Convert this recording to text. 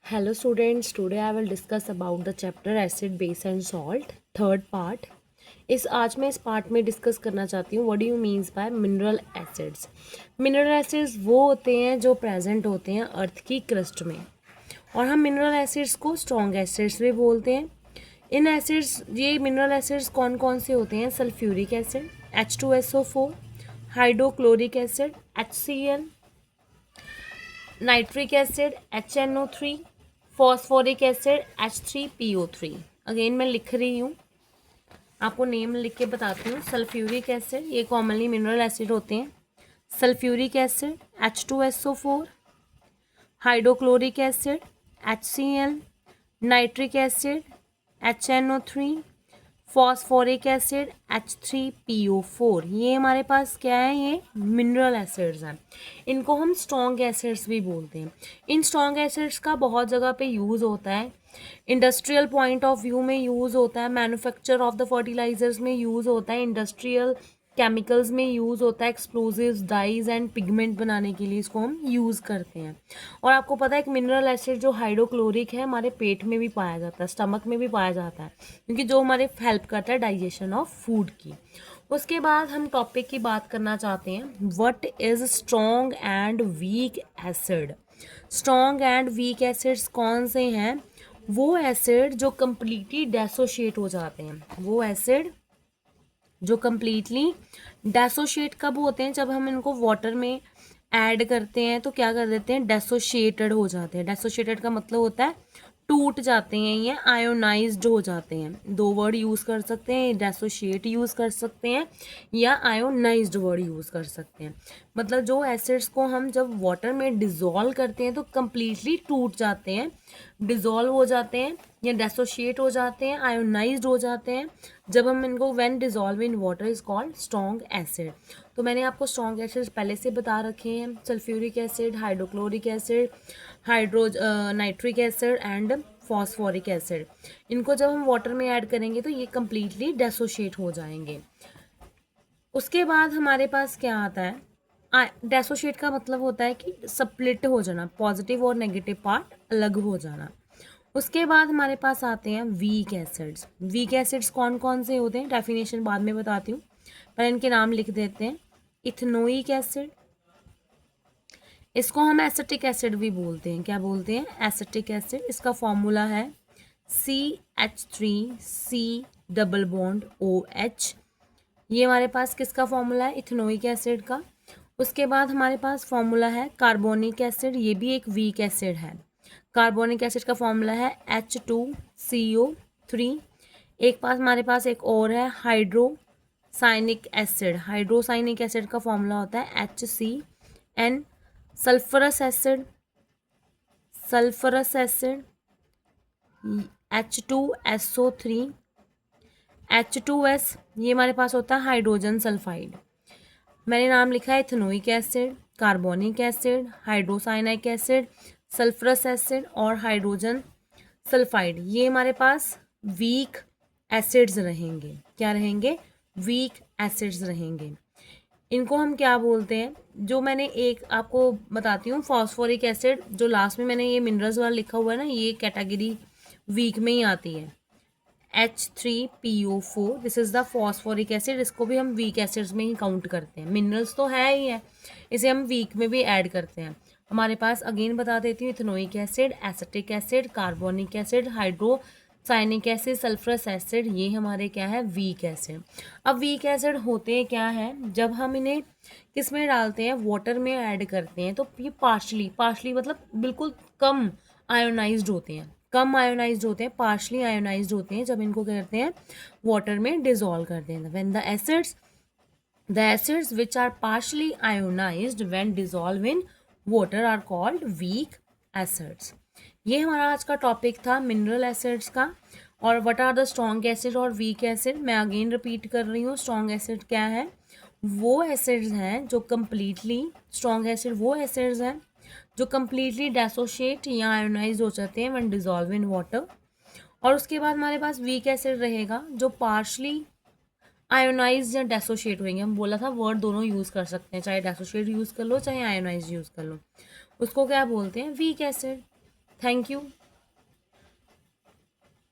Hello students, today I will discuss about the chapter acid, base and salt, third part. आज मैं इस part में discuss करना चाहती हूँ what do you means by mineral acids. Mineral acids वो होते हैं जो प्रेजेंट होते हैं अर्थ की क्रस्ट में, और हम मिनरल एसिड्स को स्ट्रॉन्ग एसिड्स भी बोलते हैं। इन एसिड्स, ये मिनरल एसिड्स कौन कौन से होते हैं? Sulphuric acid H2SO4, hydrochloric acid HCl, nitric acid HNO3, phosphoric acid H3PO3। Again मैं लिख रही हूँ, आपको नेम लिख के बताती हूँ। सल्फ्यूरिक एसिड, ये कॉमनली मिनरल एसिड होते हैं। Sulphuric acid H2SO4, hydrochloric acid HCl, nitric acid HNO3, phosphoric acid H3PO4। ये हमारे पास क्या है? ये मिनरल एसिड्स हैं। इनको हम स्ट्रॉन्ग एसिड्स भी बोलते हैं। इन स्ट्रॉन्ग एसिड्स का बहुत जगह पे यूज़ होता है। इंडस्ट्रियल पॉइंट ऑफ व्यू में यूज़ होता है, मैन्युफैक्चर ऑफ द फर्टिलाइजर्स में यूज़ होता है, इंडस्ट्रियल केमिकल्स में यूज़ होता है, एक्सप्लोजिव्स, डाइज एंड पिगमेंट बनाने के लिए इसको हम यूज़ करते हैं। और आपको पता है एक मिनरल एसिड जो हाइड्रोक्लोरिक है हमारे पेट में भी पाया जाता है, स्टमक में भी पाया जाता है, क्योंकि जो हमारे हेल्प करता है डाइजेशन ऑफ फूड की। उसके बाद हम टॉपिक की बात करना चाहते हैं, what is strong and weak acid. Strong and weak acids कौन से हैं? वो एसिड जो कम्प्लीटली डेसोशिएट हो जाते हैं। वो एसिड जो कम्प्लीटली डेसोशिएट कब होते हैं? जब हम इनको वाटर में ऐड करते हैं तो क्या कर देते हैं? डेसोशिएटेड हो जाते हैं। डेसोशिएटेड का मतलब होता है टूट जाते हैं या आयोनाइज्ड हो जाते हैं। दो वर्ड यूज़ कर सकते हैं, डेसोशिएट यूज़ कर सकते हैं या आयोनाइज्ड वर्ड यूज़ कर सकते हैं। मतलब जो एसिड्स को हम जब वाटर में डिज़ोल्व करते हैं तो कम्प्लीटली टूट जाते हैं, डिज़ोल्व हो जाते हैं या डेसोशिएट हो जाते हैं, आयोनाइज्ड हो जाते हैं। जब हम इनको when dissolve in water is called strong acid. तो मैंने आपको स्ट्रॉन्ग एसिड पहले से बता रखे हैं, sulphuric acid, hydrochloric acid, nitric acid and phosphoric acid. इनको जब हम वाटर में ऐड करेंगे तो ये कम्प्लीटली डेसोशिएट हो जाएंगे। उसके बाद हमारे पास क्या आता है? डेसोशिएट का मतलब होता है कि स्प्लिट हो जाना, पॉजिटिव और नेगेटिव पार्ट अलग हो जाना। उसके बाद हमारे पास आते हैं वीक एसिड्स। वीक एसिड्स कौन कौन से होते हैं? डेफिनेशन बाद में बताती हूँ, पर इनके नाम लिख देते हैं। इथेनोइक एसिड, इसको हम एसिटिक एसिड भी बोलते हैं। क्या बोलते हैं? Acetic acid. इसका फॉर्मूला है CH3C डबल बॉन्ड OH। ये हमारे पास किसका फॉर्मूला है? इथेनोइक एसिड का। उसके बाद हमारे पास फॉर्मूला है कार्बोनिक एसिड, ये भी एक वीक एसिड है। कार्बोनिक एसिड का फॉर्मूला है H2CO3। एक पास हमारे पास एक और है हाइड्रोसाइनिक एसिड। हाइड्रोसाइनिक एसिड का फॉर्मूला होता है HCN। Sulphurous acid, sulphurous acid H2SO3, H2S, ये हमारे पास होता है हाइड्रोजन सल्फाइड। मैंने नाम लिखा है ethanoic acid, carbonic acid, hydrocyanic acid, sulphurous acid और हाइड्रोजन सल्फाइड। ये हमारे पास वीक एसिड्स रहेंगे। क्या रहेंगे? वीक एसिड्स रहेंगे। इनको हम क्या बोलते हैं? जो मैंने एक आपको बताती हूँ, फॉस्फोरिक एसिड जो लास्ट में मैंने ये मिनरल्स वाला लिखा हुआ है ना, ये कैटेगरी वीक में ही आती है। H3PO4, this is the phosphoric acid. इसको भी हम वीक एसिड्स में ही काउंट करते हैं। मिनरल्स तो है ही है, इसे हम वीक में भी ऐड करते हैं। हमारे पास अगेन बता देती हूँ, ethanoic acid, acetic acid, carbonic acid, hydrocyanic acid, sulphurous acid, ये हमारे क्या है? Weak acid. अब वीक एसिड होते क्या है? जब हम इन्हें किस में डालते हैं? वाटर में ऐड करते हैं तो ये पार्शली मतलब बिल्कुल कम आयोनाइज्ड होते हैं। कम आयोनाइज्ड होते हैं, पार्शली आयोनाइज्ड होते हैं जब इनको क्या करते हैं? वाटर में डिजोल्व करते हैं। When the acids which are partially ionised when dissolve in water are called weak acids. ये हमारा आज का टॉपिक था मिनरल एसिड्स का। और what are the strong acid और वीक एसिड, मैं अगेन रिपीट कर रही हूँ। स्ट्रॉन्ग एसिड क्या है? वो एसिड्स हैं जो कम्प्लीटली, स्ट्रॉन्ग एसिड वो एसिड्स हैं जो कम्प्लीटली डेसोशिएट या आयोनाइज हो जाते हैं व्हेन डिजोल्व इन वाटर। और उसके बाद हमारे पास वीक एसिड रहेगा जो पार्शली आयोनाइज या डेसोशिएट होंगे। हम बोला था वर्ड दोनों यूज़ कर सकते हैं, चाहे डेसोशिएट यूज़ कर लो चाहे आयोनाइज यूज़ कर लो। उसको क्या बोलते हैं? Weak acid. Thank you.